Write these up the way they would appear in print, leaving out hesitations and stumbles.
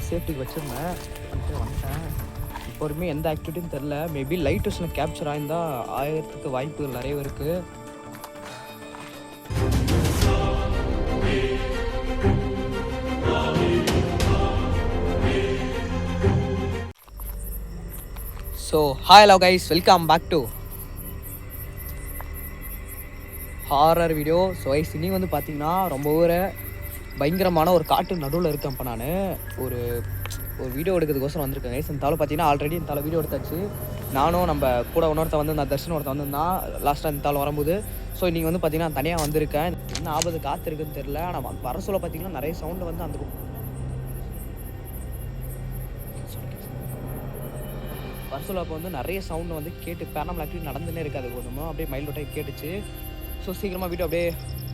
சேஃப்டிக்கு வச்சுருந்தேன், வந்துட்டேன். இப்போ வரைக்குமே எந்த ஆக்டிவிட்டியும் தெரில. மேபி லைட் விஷனில் கேப்சர் ஆகியிருந்தா ஆயிரத்துக்கு வாய்ப்புகள் நிறைய இருக்குது. So hi hello guys, welcome back to horror video. So guys, இன்னைக்கு வந்து பார்த்தீங்கன்னா ரொம்ப பயங்கரமான ஒரு காட்டு நடுவில் இருக்கேன். இப்போ நான் ஒரு வீடியோ எடுக்கிறதுக்கோசரம் வந்திருக்கேன் கைஸ். இந்த தாள் பார்த்தீங்கன்னா ஆல்ரெடி இந்த தாள் வீடியோ எடுத்தாச்சு. நானும் நம்ம கூட இன்னொருத்த வந்து நான் தர்ஷன் ஒருத்த வந்திருந்தான் லாஸ்ட்டாக இந்த தாள் வரும்போது. ஸோ இன்றைக்கி வந்து பார்த்தீங்கன்னா தனியாக வந்திருக்கேன். என்ன ஆபத்து காற்று இருக்குன்னு தெரில. ஆனால் வர சொல்ல பார்த்தீங்கன்னா நிறைய சவுண்டு வந்து அந்த பர்சுல அப்போ வந்து நிறைய சவுண்டு வந்து கேட்டு பேரனாமல் ஆக்டிவிட்டி நடந்துன்னே இருக்காது. ஒன்றுமோ அப்படியே மைல்டு டைப் கேட்டுச்சு. ஸோ சீக்கிரமாக வீடியோ அப்படியே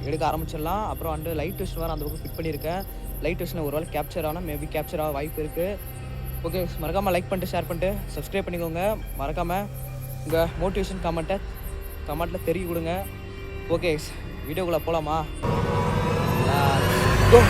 எடுக்க ஆரம்பிச்சிடலாம். அப்புறம் வந்து லைட் விஷன் வேறு அந்த பக்கம் ஃபிட் பண்ணியிருக்கேன். லைட் விஷனில் ஒரு வேளை கேப்சர் ஆனால் மேபி கேப்சர் ஆக வாய்ப்பு இருக்குது. ஓகே, மறக்காமல் லைக் பண்ணிட்டு ஷேர் பண்ணிட்டு சப்ஸ்கிரைப் பண்ணிக்கோங்க. மறக்காமல் உங்கள் மோட்டிவேஷன் கமெண்ட்டில் தெரிய கொடுங்க. ஓகே, வீடியோக்குள்ளே போகலாமா? ரொம்ப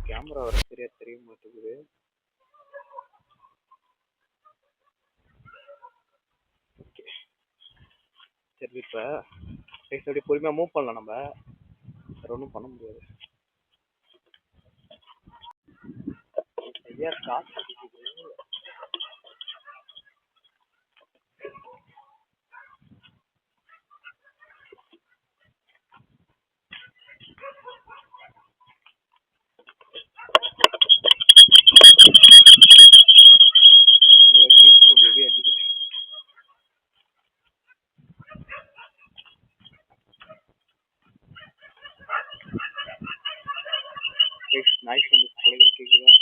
கேமரா வர சரியா தெரிய மாட்டேங்குது. சரி, இப்போ அப்படியே பொறுமையாக மூவ் பண்ணலாம். நம்ம வேறு ஒன்றும் பண்ண முடியாது. ஐயா காசு நாய்ஸ் வந்து குறைகள் கேட்குதா?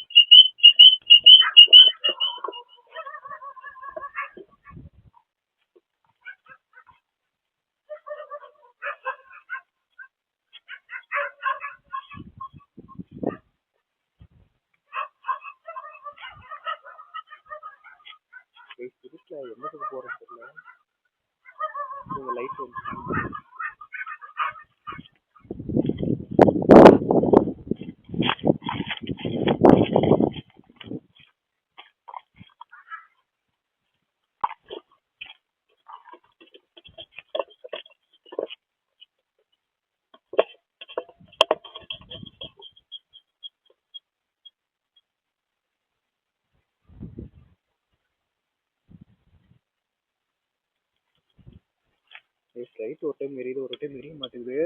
இருட்டில் என்னத்துக்கு போகிறேன்னு தெரியல. உங்கள் லைட் வந்து லைட் ஒரு டைம் எரியுது, ஒரு டைம் எரிய மாட்டேங்குது.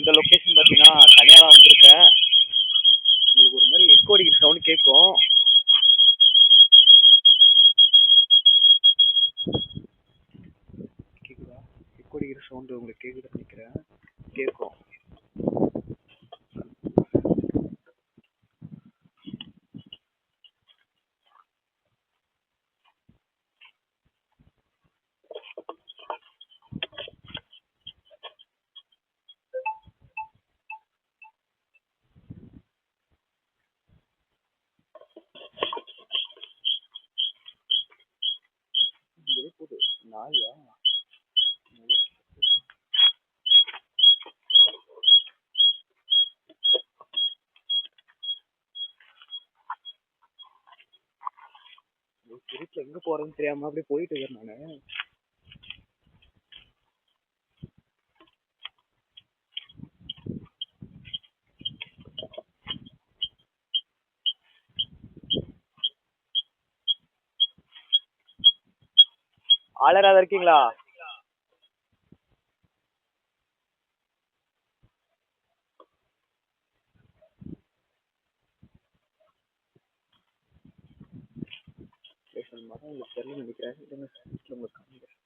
இந்த லொக்கேஷன் பார்த்தீங்கன்னா தனியாக தான் வந்திருக்கேன். உங்களுக்கு ஒரு மாதிரி எக்கோ அடிக்கிற சவுண்ட் கேட்கும். கேட்குதா? எக்கோ அடிக்கிற சவுண்டு உங்களுக்கு கேட்குதுன்னு நினைக்கிறேன். கேட்கும். இருட்டில் எங்கே போகிறதுன்னு தெரியாமல் அப்படியே போயிட்டு இருக்கேன் நான். ஆளராத இருக்கீங்களா? மரம் உங்களுக்கு தெரியல நினைக்கிறேன். உங்களுக்கு காமிக்கிறேன்.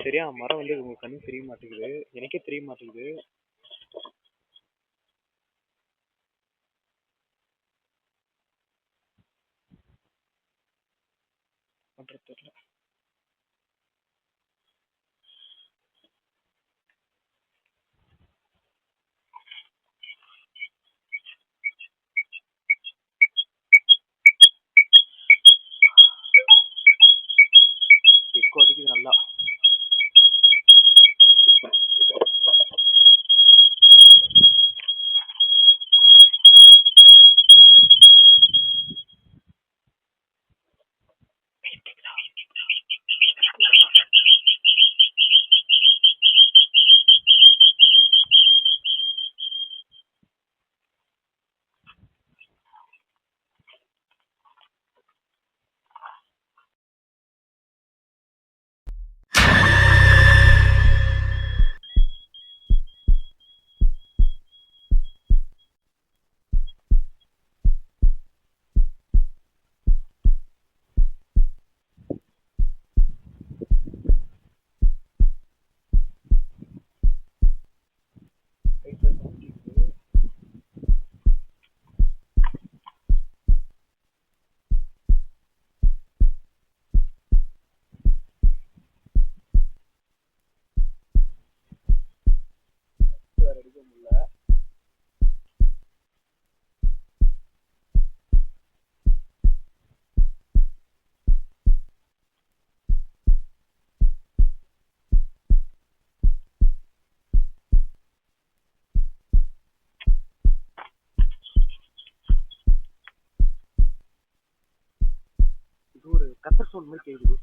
சரியா மரம் வந்து உங்க கண்ணு தெரிய மாட்டேங்குது, எனக்கே தெரிய மாட்டேங்குது. தெரியல. எக்கோ அடிக்குது நல்லா. இது ஒரு கத்தர் சவுண்ட் மாதிரி கேக்குது.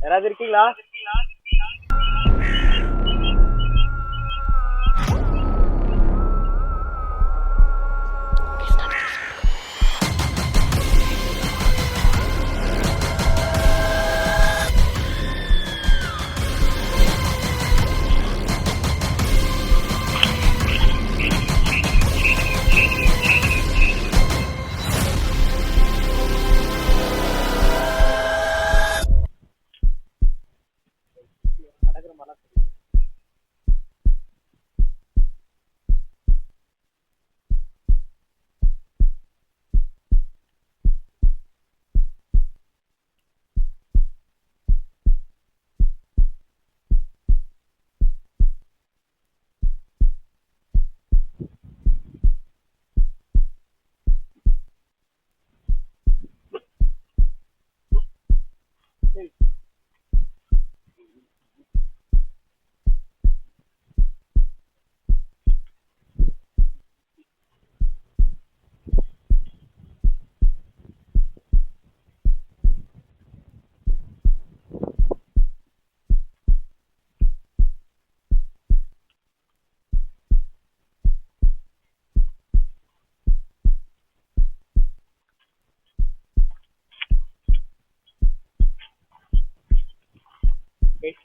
யாராவது இருக்கீங்களா?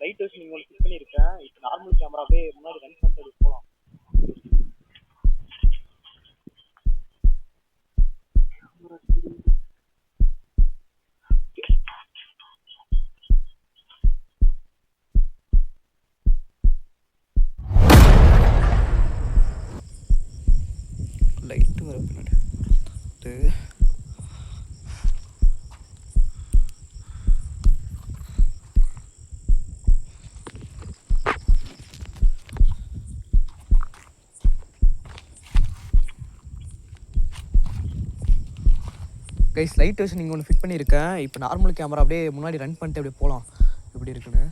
லைட் வச்சு நீங்க ஃபிட் பண்ணிருக்கேன். இப்போ நார்மல் கேமராவே முன்னாடி ரன் பண்ணிட்டு போகலாம். இருக்குது. கைஸ் லைட் வெர்ஷன் இங்கே ஒன்று ஃபிட் பண்ணியிருக்கேன். இப்போ நார்மல் கேமரா அப்படியே முன்னாடி ரன் பண்ணிட்டு அப்படியே போகலாம் எப்படி இருக்குன்னு.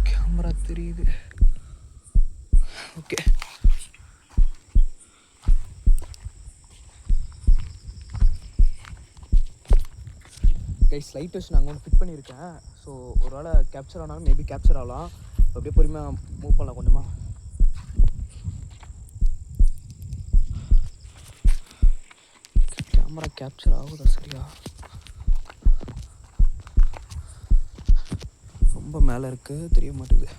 கேமரா தெரியுது. ஓகே கைஸ் லைட் வெர்ஷன் அங்கே ஒன்று ஃபிட் பண்ணியிருக்கேன். ஸோ ஒரு வேளை கேப்சர் ஆனாலும் மேபி கேப்சர் ஆகலாம். அப்படியே பொறுமையாக மூவ் பண்ணலாம் கொஞ்சமாக. கேமரா கேப்சர் ஆகுதா சரியா? ரொம்ப மேலே இருக்குது, தெரிய மாட்டேங்குது.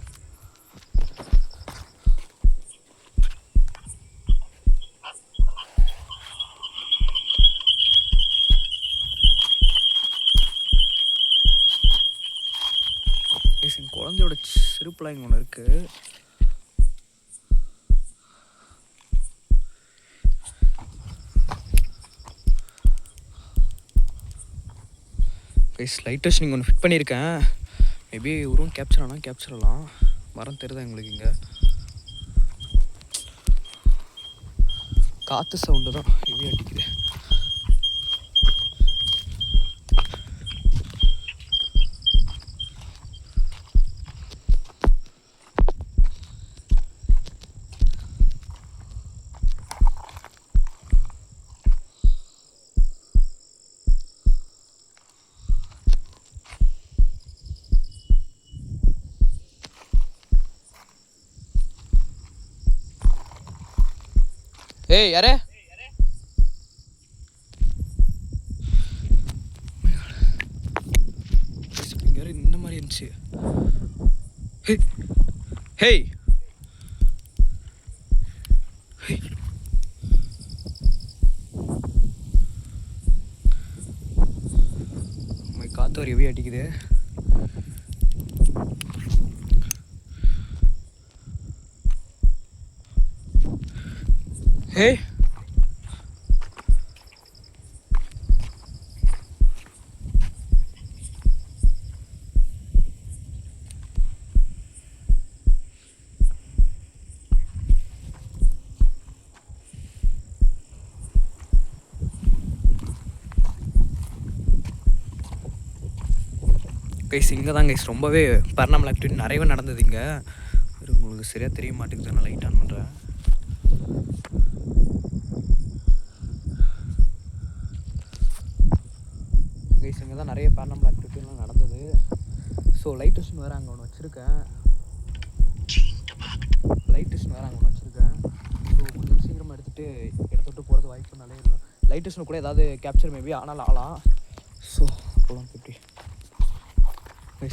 குழந்தையோட சிறுப்புலாம் இங்கே ஒன்று இருக்குது. கைஸ் லைட் வெர்ஷன் இங்கே ஒன்று ஃபிட் பண்ணியிருக்கேன். மேபி ஒரு கேப்சர் ஆனால் கேப்சர் ஆகலாம். மரம் தெரியுதா எங்களுக்கு? இங்கே காற்று சவுண்டு தான் ஹெவி அடிக்குது. ஏய் யாரே? இங்கே இந்த மாதிரி இருந்துச்சு. ஹேய் காற்று ஒரு ஹெவி அடிக்குது. Hey. கைஸ் இங்கே தான் கைஸ் ரொம்பவே பர்னாமல் ஆக்டிவிட்டி நிறையவே நடந்தது இங்கே. உங்களுக்கு சரியாக தெரிய மாட்டேங்குது, நான் லைட் ஆன் பண்ணுறேன். கைஸ் இங்கே தான் நிறைய பர்னாமல் ஆக்டிவிட்டிலாம் நடந்தது. ஸோ லைட் ஸ்டேஷன் வேறு அங்கே ஒன்று வச்சுருக்கேன். ஸோ கொஞ்சம் சீக்கிரமாக எடுத்துகிட்டு இடத்த விட்டு போகிறது வாய்ப்பு நிறைய இருக்கும். லைட் ஸ்டேஷன் கூட ஏதாவது கேப்சர் மேபி ஆனால் ஆகலாம். ஸோ போகலாம் எப்படி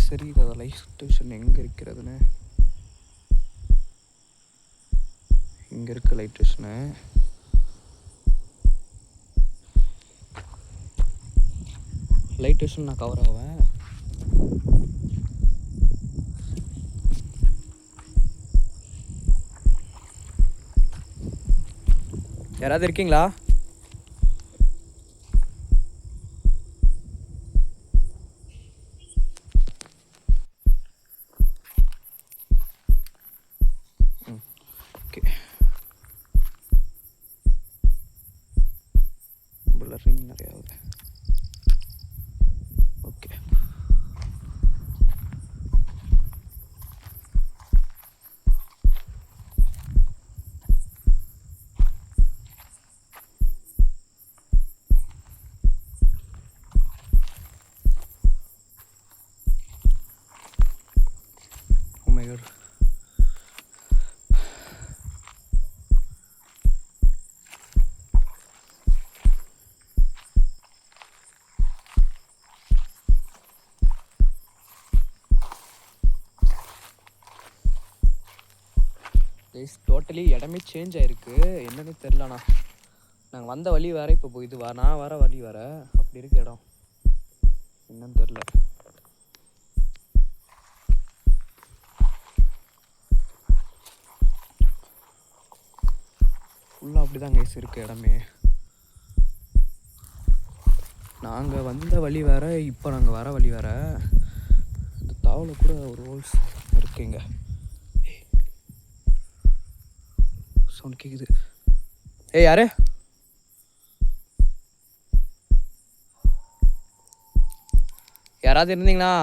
சரி. அதை லைட் ஸ்டேஷன் எங்கே இருக்கிறதுன்னு இங்கே இருக்க லைட் ஸ்டேஷனு. லைட் ஸ்டேஷன் நான் கவர் ஆவேன். யாராவது இருக்கீங்களா? பிளரிங் நிறையா ஆகுது. Okay oh my god. Guys totally இடமே சேஞ்ச் ஆகிருக்கு. என்னன்னு தெரிலண்ணா. நாங்கள் வந்த வழி வேறு, இப்போ இது நான் வர வழி வேறு. அப்படி இருக்கு இடம், என்னன்னு தெரில. ஃபுல்லாக அப்படி தான் கைஸ் இருக்குது இடமே. நாங்கள் வந்த வழி வேறு, இப்போ நாங்கள் வர வழி வேறு. இந்த தாவலை கூட ஒரு ஹோல்ஸ் இருக்குங்க. சவுண்ட் கேட்குது. ஏய் யாரு? யாராவது இருந்தீங்கன்னா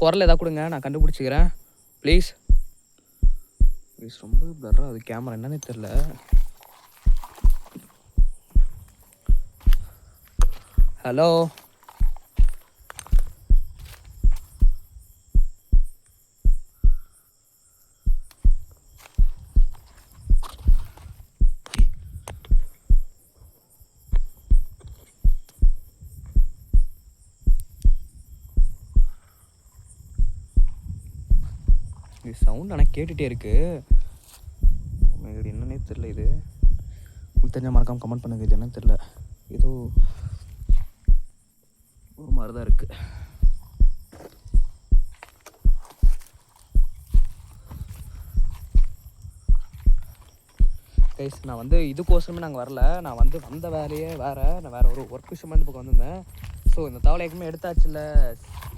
குரல் எதாவது கொடுங்க, நான் கண்டுபிடிச்சிக்கிறேன் ப்ளீஸ். ப்ளீஸ். ரொம்ப பிளர்ராக அது கேமரா, என்னன்னே தெரில. ஹலோ இது சவுண்ட் ஆனால் கேட்டுகிட்டே இருக்குது. இது என்னன்னே தெரில. இது உங்களுக்கு தெரிஞ்ச மறக்காமல் கமெண்ட் பண்ணுங்க. இது என்னன்னு தெரில, ஏதோ ஒரு மாதிரி தான் இருக்குது. கைஸ் நான் வந்து இதுக்கோசரமே நாங்கள் வரல. நான் வந்து வந்த வேலையே வேறு. நான் வேறு ஒரு ஒர்க் விஷயமா இந்த பக்கம் வந்திருந்தேன். ஸோ இந்த தவளை ஏற்கனவே எடுத்தாச்சுல்ல,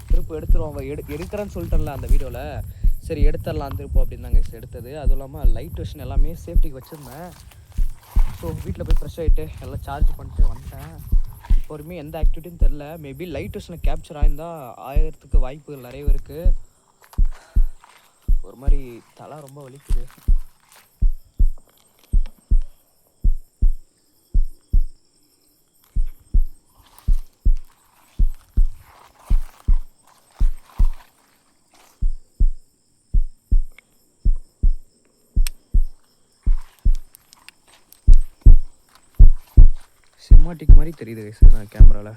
திருப்பு எடுத்துருவோம். எடுக்கிறேன்னு சொல்லிட்டேன்ல அந்த வீடியோவில். சரி எடுத்துடலாம் திருப்போம் அப்படின்னு நாங்கள் எடுத்தது. அதுவும் இல்லாமல் லைட் வெஷன் எல்லாமே சேஃப்டிக்கு வச்சுருந்தேன். ஸோ வீட்டில் போய் ஃப்ரெஷ் ஆகிட்டு எல்லாம் சார்ஜ் பண்ணிட்டு வந்துட்டேன். இப்போ வரையுமே எந்த ஆக்டிவிட்டியும் தெரில. மேபி லைட் வெஷனில் கேப்சர் ஆகிருந்தால் ஆயிரத்துக்கு வாய்ப்புகள் நிறைய இருக்குது. ஒரு மாதிரி தலை ரொம்ப வலிக்குது. சினிமாட்டிக் மாதிரி தெரியுது கைஸ் நான் கேமராவில்.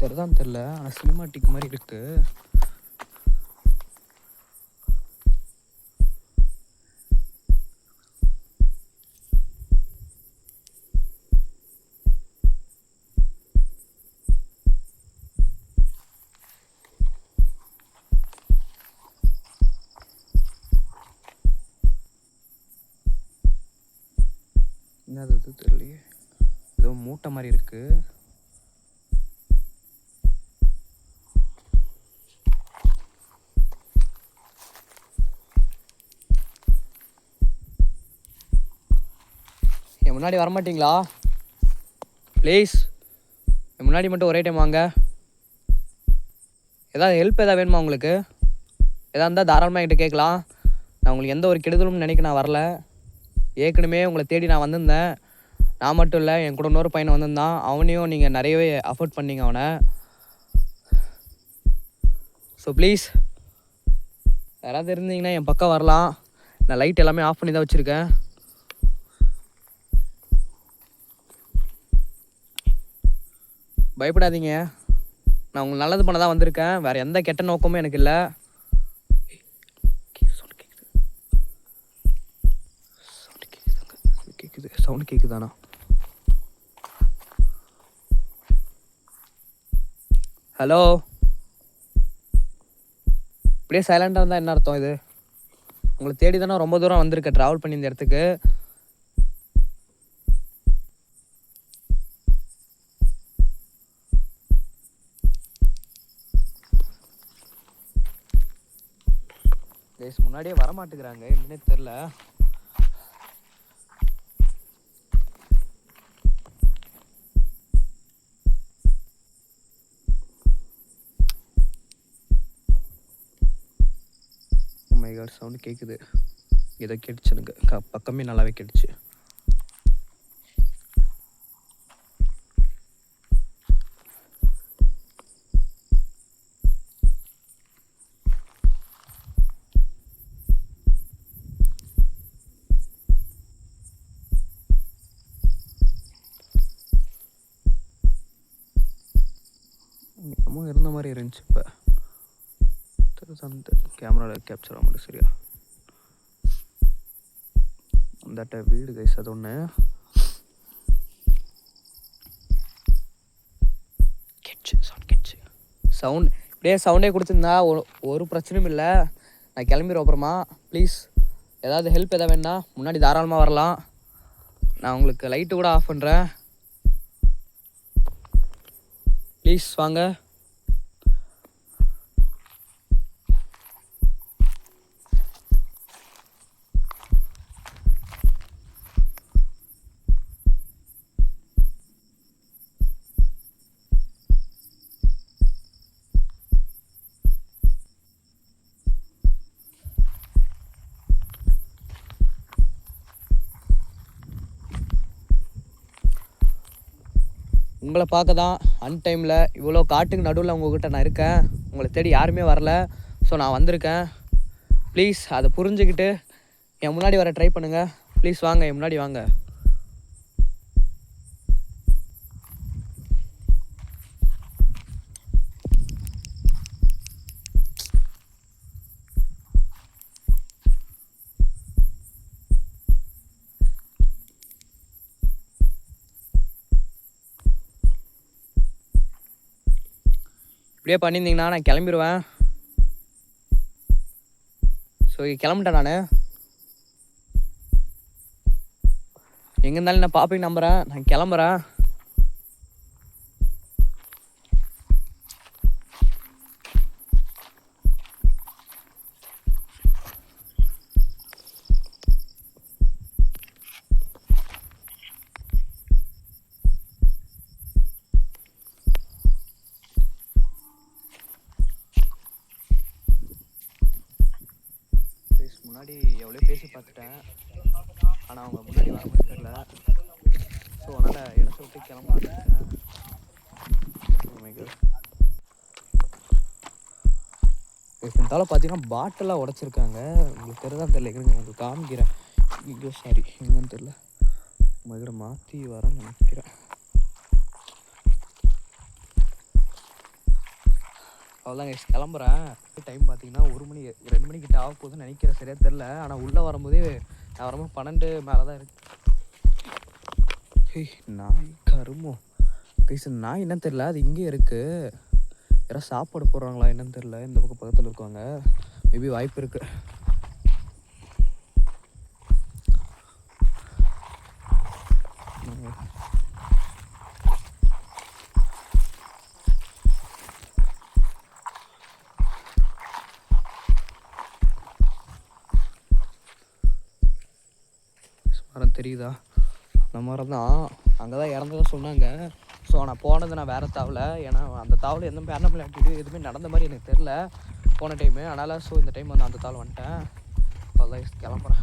தெரிதான் தெரில, ஆனால் சினிமாட்டிக் மாதிரி இருக்கு. என்னது இது தெரியலையே, ஏதோ மூட்டை மாதிரி இருக்கு. என் முன்னாடி வரமாட்டிங்களா ப்ளீஸ்? என் முன்னாடி மட்டும் ஒரே டைம் வாங்க. ஏதாவது ஹெல்ப் எதாவது வேணுமா உங்களுக்கு? எதாக இருந்தால் தாராளமாக என்கிட்ட கேட்கலாம். நான் உங்களுக்கு எந்த ஒரு கெடுதலும் நினைக்க நான் வரல. ஏற்கனவே உங்களை தேடி நான் வந்திருந்தேன். நான் மட்டும் இல்லை, என் கூட இன்னொரு பையனை வந்திருந்தான். அவனையும் நீங்கள் நிறையவே அஃபோர்ட் பண்ணீங்க அவனை. ஸோ ப்ளீஸ் யாராவது இருந்தீங்கன்னா என் பக்கம் வரலாம். நான் லைட் எல்லாமே ஆஃப் பண்ணி தான் வச்சுருக்கேன். பயப்படாதீங்க, நான் உங்களுக்கு நல்லது பண்ண தான் வந்திருக்கேன். வேறு எந்த கெட்ட நோக்கமும் எனக்கு இல்லை. சவுண்ட் கேட்குதாண்ணா? ஹலோ, இப்படியே சைலண்டாக இருந்தால் என்ன அர்த்தம்? இது உங்களை தேடி தானே ரொம்ப தூரம் வந்திருக்கேன், ட்ராவல் பண்ணி இந்த இடத்துக்கு. முன்னாடியே வரமாட்டேங்கிறாங்க, என்னன்னே தெரில. சவுண்டு கேட்குது, ஏதோ கேட்டுச்சு எனக்கு. பக்கமே நல்லாவே கேட்டுச்சு. இன்னமும் இருந்த மாதிரி இருந்துச்சு. இப்போ அந்த கேமராவில் கேப்சர் ஆக முடியும் சரியா? அந்த வீடு கைஸ் அது ஒன்று. இப்படியே சவுண்டே கொடுத்துருந்தா ஒரு பிரச்சனையும் இல்லை. நான் கிளம்பிடுவேன் அப்புறமா. ப்ளீஸ் ஏதாவது ஹெல்ப் எதாவது வேணா முன்னாடி தாராளமாக வரலாம். நான் உங்களுக்கு லைட்டு கூட ஆஃப் பண்ணுறேன். ப்ளீஸ் வாங்க. உங்களை பார்க்க தான் அன்டைமில் இவ்வளோ காட்டுக்கு நடுவில் உங்கள்கிட்ட நான் இருக்கேன். உங்களை தேடி யாருமே வரல. ஸோ நான் வந்திருக்கேன். ப்ளீஸ் அதை புரிஞ்சுக்கிட்டு என் முன்னாடி வர ட்ரை பண்ணுங்கள். ப்ளீஸ் வாங்க, என் முன்னாடி வாங்க. இப்படியே பண்ணியிருந்தீங்கன்னா நான் கிளம்பிடுவேன். ஸோ கிளம்பிட்டேன் நான். எங்கே இருந்தாலும் நான் பாப்பையும் நம்புகிறேன். நான் கிளம்புறேன். முன்னாடி எவ்வளோ பேசி பார்த்துட்டேன். ஆனால் அவங்க முன்னாடி வர மாதிரி தெரியல. ஸோ அதனால் இடத்த விட்டு கிளம்பிட்டேன். இருந்தாலும் பார்த்தீங்கன்னா பாட்டிலாக உடச்சிருக்காங்க. உங்களுக்கு தெரிதான் தெரியல. எங்கே உங்களுக்கு காமிக்கிறேன். ஐயோ சாரி, எங்கன்னு தெரியல. மகிழ மாற்றி வரேன்னு நினைக்கிறேன். அவ்வளோதாங்க, கிளம்புறேன். டைம் பார்த்தீங்கன்னா 1 மணி 2 மணிக்கிட்ட ஆக போகுதுன்னு நினைக்கிறேன். சரியாக தெரில. ஆனால் உள்ளே வரும்போதே நான் வரும்போது 12 மேலே தான் இருக்கு. நாய் கருமோ கைஸ், நாய் என்னன்னு தெரில. அது இங்கே இருக்குது. யாராவது சாப்பாடு போடுறாங்களா என்னன்னு தெரில. இந்த பக்கம் பக்கத்தில் இருக்குவாங்க. மேபி வாய்ப்பு இருக்குது. மரம் தெரியுதா? அந்த மரம் தான். அங்கே தான் இறந்ததாக சொன்னாங்க. ஸோ நான் போனது நான் வேறு தாவில். ஏன்னா அந்த தாவில் எந்த பேரனாமல் ஆக்டிவிட்டி எதுவுமே நடந்த மாதிரி எனக்கு தெரில போன டைமு. அதனால் ஸோ இந்த டைம் வந்து அந்த தாவில் வந்துட்டேன். அதான் கிளம்புறேன்.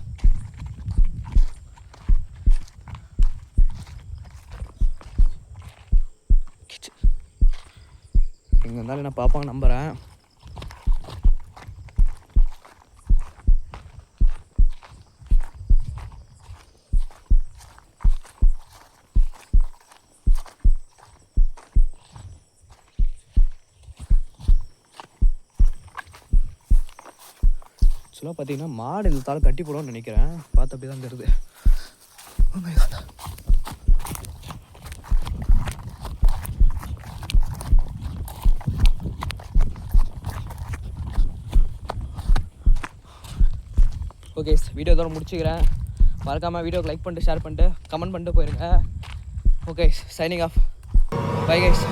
எங்கே இருந்தாலும் நான் பார்ப்பாங்க நம்புகிறேன். ஆக்சுவலாக பார்த்தீங்கன்னா மாடு இந்த தாள் கட்டி போடுவோம்னு நினைக்கிறேன். பார்த்து அப்படி தான் தெரியுது. ஓகே, வீடியோ இதோட முடிச்சுக்கிறேன். மறக்காமல் வீடியோக்கு லைக் பண்ணிட்டு ஷேர் பண்ணிட்டு கமெண்ட் பண்ணிட்டு போயிருங்க. Okay, signing off. Bye guys.